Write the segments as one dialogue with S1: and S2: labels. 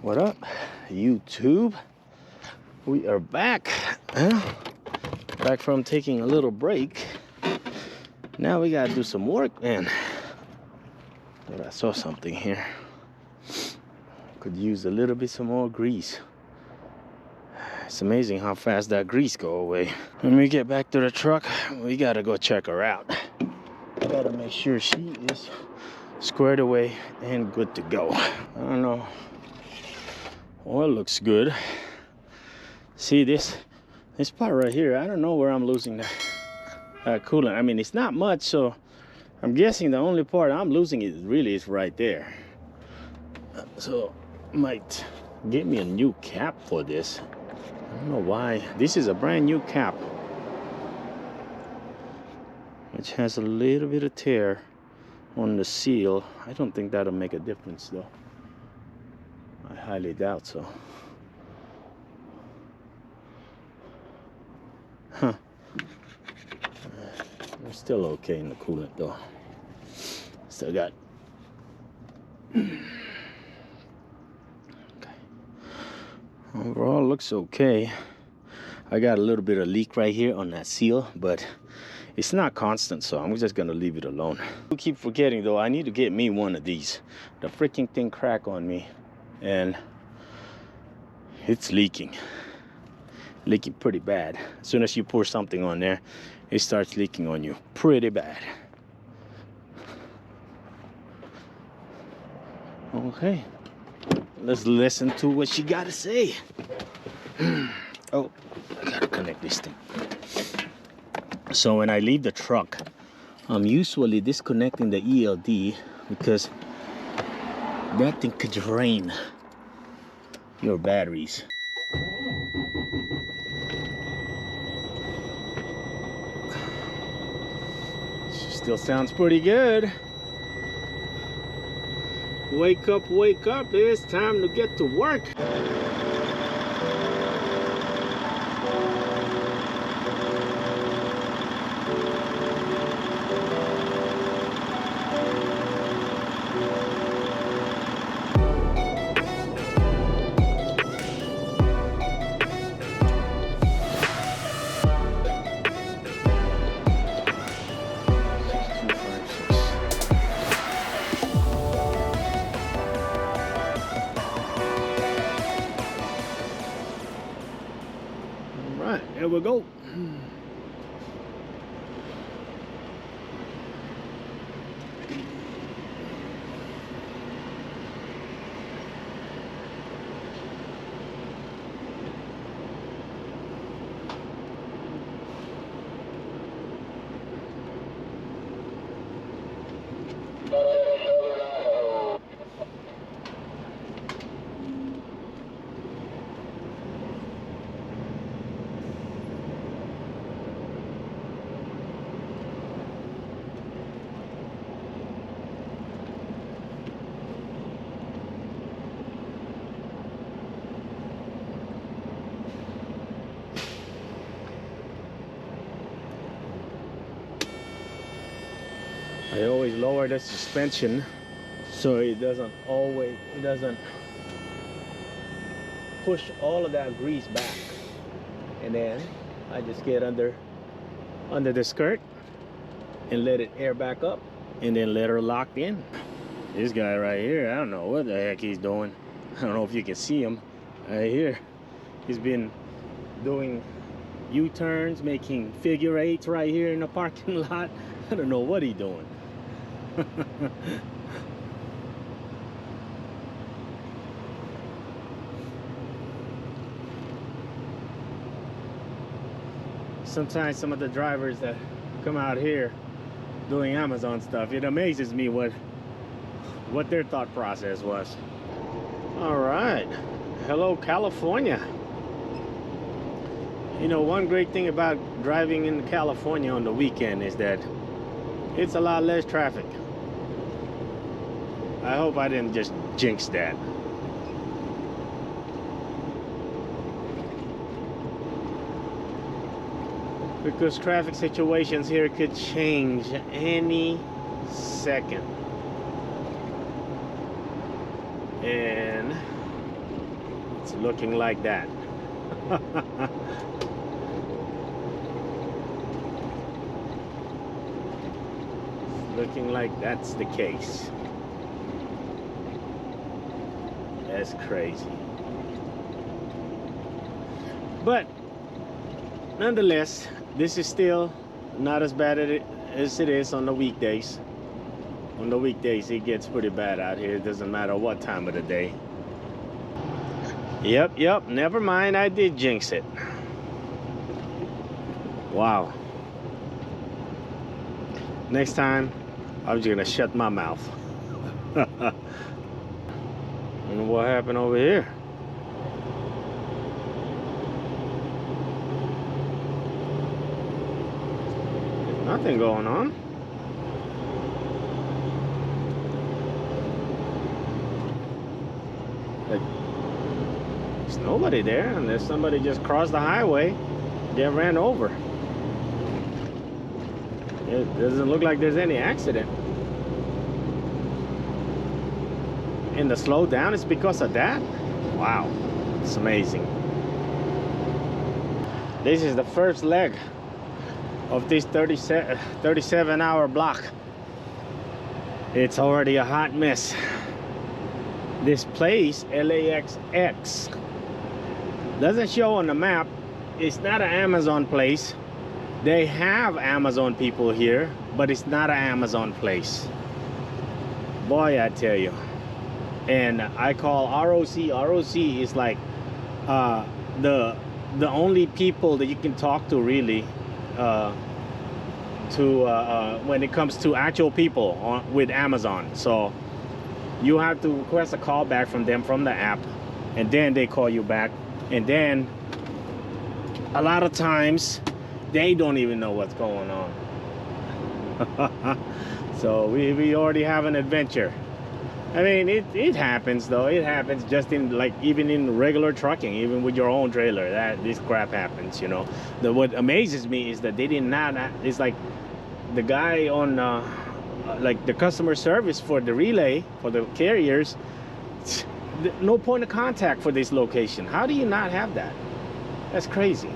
S1: What up, YouTube? We are back. Back from taking a little break. Now we gotta do some work, man. But I saw something here. Could use a little bit some more grease. It's amazing how fast that grease go away. When we get back to the truck, we gotta go check her out. I gotta make sure she is squared away and good to go. I don't know. Oil looks good. See this part right here, I don't know where I'm losing that coolant. I mean, it's not much, so I'm guessing the only part I'm losing is right there. So might get me a new cap for this. I don't know why. This is a brand new cap, which has a little bit of tear on the seal. I don't think that'll make a difference though. I highly doubt so. Huh. We're still okay in the coolant though. Still got. Okay. Overall looks okay. I got a little bit of leak right here on that seal, but it's not constant, so I'm just gonna leave it alone. I keep forgetting though, I need to get me one of these. The freaking thing cracked on me and it's leaking pretty bad. As soon as you pour something on there, it starts leaking on you pretty bad. Okay, let's listen to what she gotta say. Oh, I gotta connect this thing. So when I leave the truck, I'm usually disconnecting the ELD because that thing could drain your batteries. Still sounds pretty good. Wake up, it's time to get to work. Here we go. I always lower the suspension so it doesn't push all of that grease back, and then I just get under the skirt and let it air back up and then let her lock in. This guy right here, I don't know what the heck he's doing. I don't know if you can see him right here. He's been doing U-turns, making figure eights right here in the parking lot. I don't know what he's doing. Sometimes some of the drivers that come out here doing Amazon stuff, it amazes me what their thought process was. All right, hello California. You know, one great thing about driving in California on the weekend is that it's a lot less traffic. I hope I didn't just jinx that. Because traffic situations here could change any second. And It's looking like that. Looking like that's the case. That's crazy. But nonetheless, this is still not as bad as it is on the weekdays. On the weekdays, it gets pretty bad out here. It doesn't matter what time of the day. Yep, never mind, I did jinx it. Wow. Next time, I'm just gonna shut my mouth. And what happened over here? There's nothing going on. There's nobody there unless somebody just crossed the highway, get ran over. It doesn't look like there's any accident. And the slowdown is because of that? Wow, it's amazing. This is the first leg of this 37-hour block. It's already a hot mess. This place, LAXX, doesn't show on the map. It's not an Amazon place. They have Amazon people here, but it's not an Amazon place. Boy, I tell you. And I call ROC. ROC is like the only people that you can talk to really when it comes to actual people with Amazon. So you have to request a call back from them from the app, and then they call you back. And then a lot of times they don't even know what's going on. So we already have an adventure. I mean, it happens though. It happens just in even in regular trucking, even with your own trailer. This crap happens, you know. What amazes me is that they did not. It's like the guy on like the customer service for the relay for the carriers. No point of contact for this location. How do you not have that? That's crazy.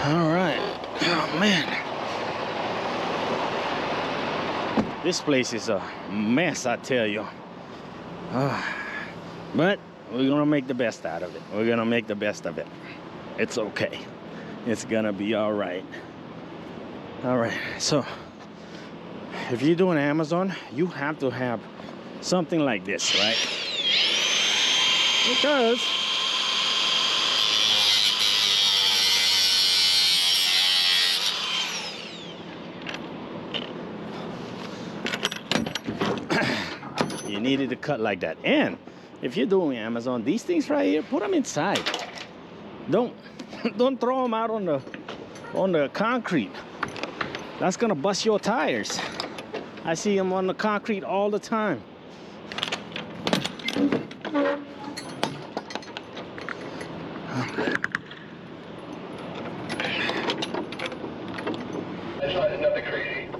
S1: All right. Oh man, this place is a mess, I tell you. But we're gonna make the best out of it. We're gonna make the best of it. It's okay. It's gonna be all right. All right. So if you're doing Amazon, you have to have something like this, right? Because you needed to cut like that. And if you're doing Amazon, these things right here, put them inside. Don't throw them out on the concrete. That's gonna bust your tires. I see them on the concrete all the time.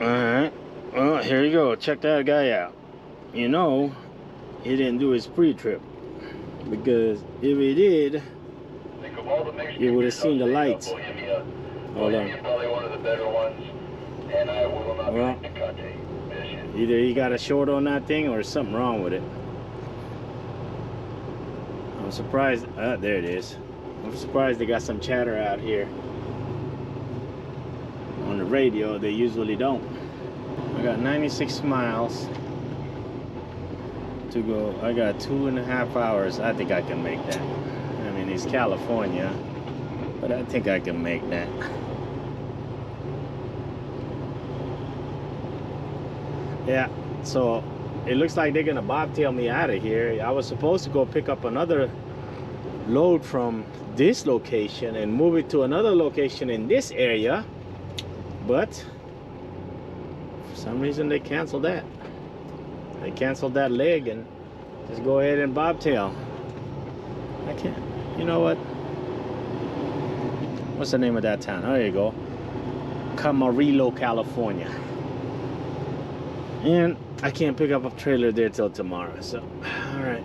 S1: All right. Well, here you go. Check that guy out. You know, he didn't do his pre-trip, because if he did, you would have seen the lights. Hold on. Well, either he got a short on that thing or something wrong with it. I'm surprised. There it is. I'm surprised they got some chatter out here on the radio. They usually don't. I got 96 miles to go. I got 2.5 hours. I think I can make that. I mean, it's California, but I think I can make that. Yeah, so it looks like they're gonna bobtail me out of here. I was supposed to go pick up another load from this location and move it to another location in this area, but for some reason they canceled that. They canceled that leg and just go ahead and bobtail. I can't. You know what? What's the name of that town? Oh, there you go. Camarillo, California. And I can't pick up a trailer there till tomorrow. So, all right.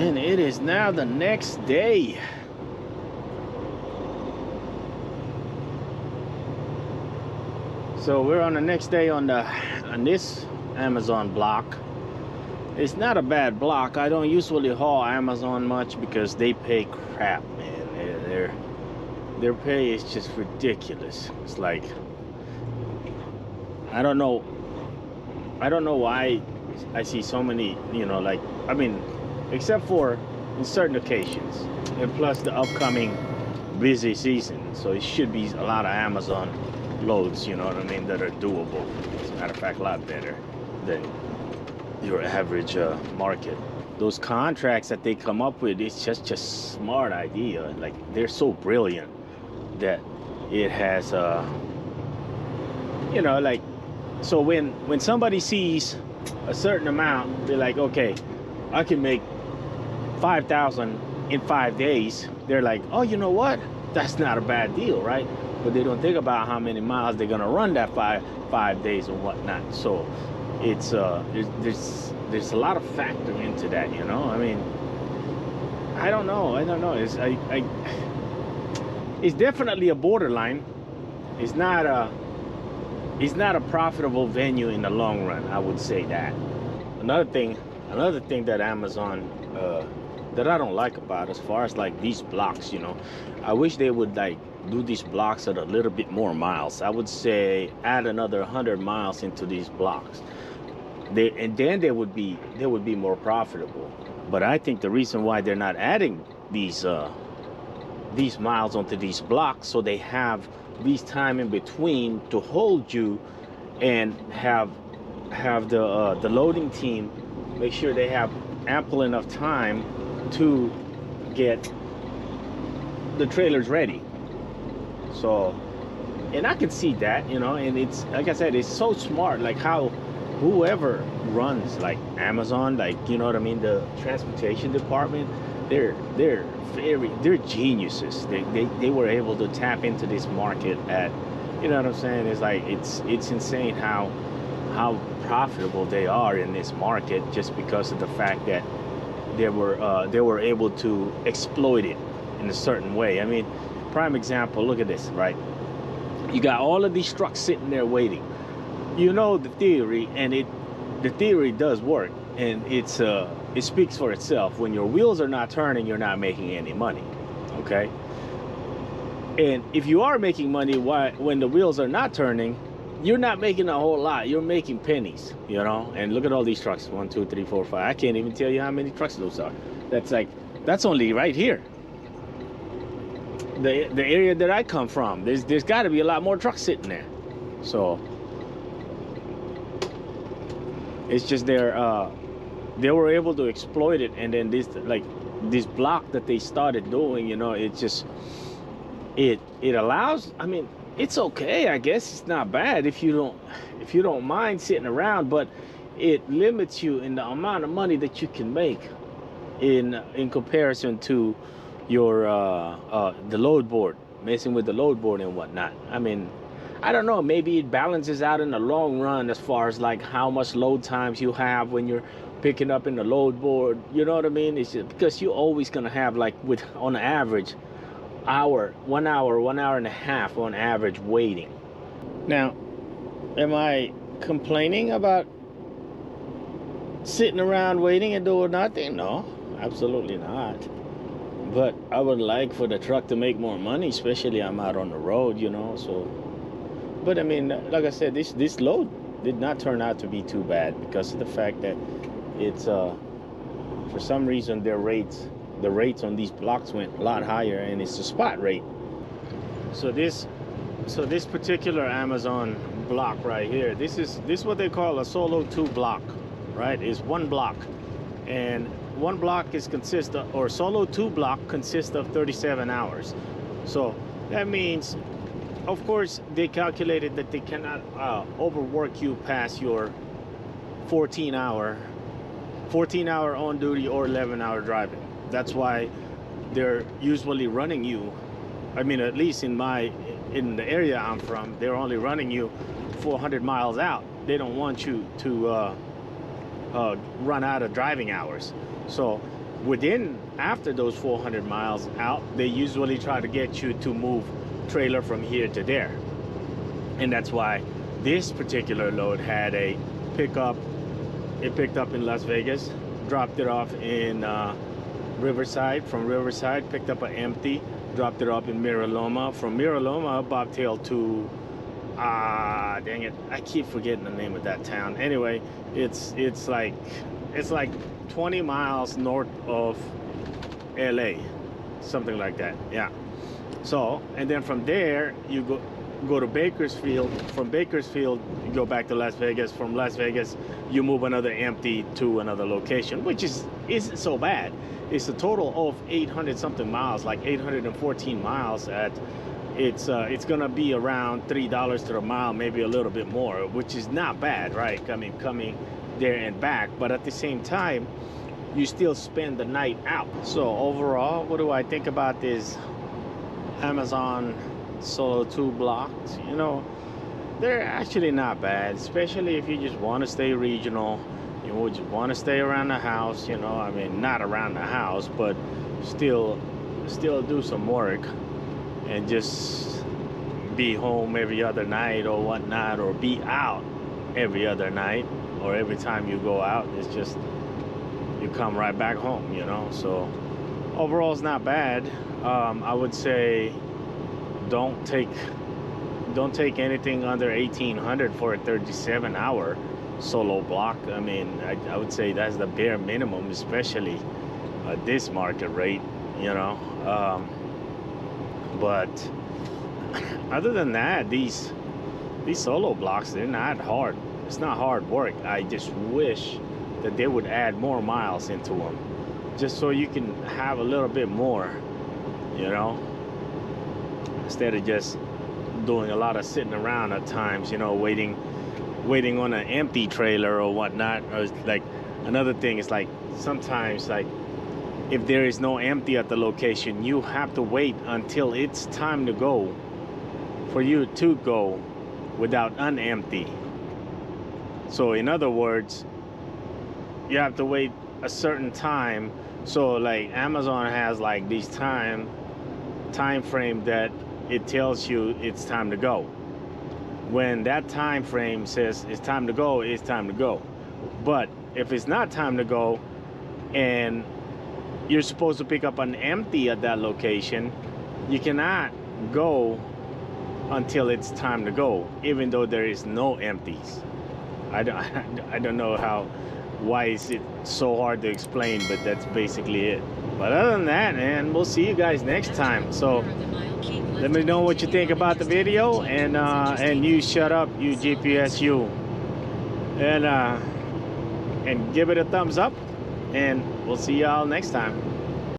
S1: And it is now the next day. So we're on the next day on this Amazon block. It's not a bad block. I don't usually haul Amazon much because they pay crap, man. Their pay is just ridiculous. It's like, I don't know why I see so many, like, I mean, except for in certain occasions, and plus the upcoming busy season. So it should be a lot of Amazon loads, you know what I mean, that are doable. As a matter of fact, a lot better than your average market. Those contracts that they come up with, it's just smart idea. Like, they're so brilliant that it has like, so when somebody sees a certain amount, they're like, okay, I can make 5,000 in 5 days. They're like, oh, you know what, that's not a bad deal, right? But they don't think about how many miles they're gonna run that five days or whatnot. So it's there's a lot of factor into that, I mean, I don't know. It's definitely a borderline. It's not a profitable venue in the long run, I would say that. Another thing that Amazon that I don't like about, as far as like these blocks, I wish they would like do these blocks at a little bit more miles. I would say add another 100 miles into these blocks. And then they would be more profitable. But I think the reason why they're not adding these miles onto these blocks, so they have these time in between to hold you and have the loading team make sure they have ample enough time to get the trailers ready. So, and I can see that, and it's like I said, it's so smart, like how whoever runs like Amazon, like, you know what I mean, the transportation department, they're geniuses. They were able to tap into this market at, you know what I'm saying? It's like it's insane how profitable they are in this market, just because of the fact that they were able to exploit it in a certain way. I mean, prime example, look at this, right? You got all of these trucks sitting there waiting. The theory, and the theory does work, and it speaks for itself. When your wheels are not turning, you're not making any money, okay? And if you are making money when the wheels are not turning, you're not making a whole lot. You're making pennies, and look at all these trucks. 1, 2, 3, 4, 5. I can't even tell you how many trucks those are. That's only right here. The area that I come from, there's got to be a lot more trucks sitting there. So it's just they were able to exploit it, and then this block that they started doing, it allows, I mean, it's okay, I guess. It's not bad if you don't mind sitting around, but it limits you in the amount of money that you can make in comparison to your the load board, messing with the load board and whatnot. I mean, I don't know, maybe it balances out in the long run as far as like how much load times you have when you're picking up in the load board, you know what I mean? It's just because you're always gonna have, like, on average, 1 hour and a half on average waiting. Now, am I complaining about sitting around waiting and doing nothing? No, absolutely not. But I would like for the truck to make more money, especially I'm out on the road, so. But I mean, like I said, this load did not turn out to be too bad, because of the fact that it's for some reason the rates on these blocks went a lot higher, and it's a spot rate. So this particular Amazon block right here, this is what they call a Solo2 block, right? It's one block, and one block Solo2 block consists of 37 hours. So that means, of course, they calculated that they cannot overwork you past your 14 hour on duty or 11-hour driving. That's why they're usually running you, I mean, at least in the area I'm from, they're only running you 400 miles out. They don't want you to run out of driving hours. So after those 400 miles out, they usually try to get you to move trailer from here to there. And that's why this particular load had a pickup. It picked up in Las Vegas, dropped it off in Riverside. From Riverside, picked up an empty, dropped it off in Mira Loma. From Mira Loma, bobtail to dang it, I keep forgetting the name of that town. Anyway, it's like 20 miles north of LA, something like that. Yeah. So, and then from there you go to Bakersfield. From Bakersfield you go back to Las Vegas. From Las Vegas you move another empty to another location, which isn't so bad. It's a total of 800 something miles, like 814 miles. It's gonna be around $3 to the mile, maybe a little bit more, which is not bad, right? I mean, coming there and back, but at the same time you still spend the night out. So overall, what do I think about this Amazon Solo2 blocks? You know, they're actually not bad, especially if you just want to stay regional. You just want to stay around the house, you know. I mean, not around the house, but still do some work and just be home every other night or whatnot, or be out every other night, or every time you go out, it's just you come right back home, you know. So overall, it's not bad. I would say don't take anything under 1800 for a 37-hour solo block. I mean, I would say that's the bare minimum, especially at this market rate, you know. But other than that, these solo blocks, they're not hard. It's not hard work. I just wish that they would add more miles into them, just so you can have a little bit more, you know, instead of just doing a lot of sitting around at times, you know, waiting on an empty trailer or whatnot. Or like another thing is, like, sometimes, like, if there is no empty at the location, you have to wait until it's time to go for you to go without an empty. So in other words, you have to wait a certain time. So like Amazon has like these time frame that it tells you it's time to go. When that time frame says it's time to go, it's time to go. But if it's not time to go and you're supposed to pick up an empty at that location, you cannot go until it's time to go, even though there is no empties. I don't know why is it so hard to explain, but that's basically it. But other than that, man, we'll see you guys next time. So let me know what you think about the video, and you shut up, you GPSU, and give it a thumbs up, and we'll see y'all next time.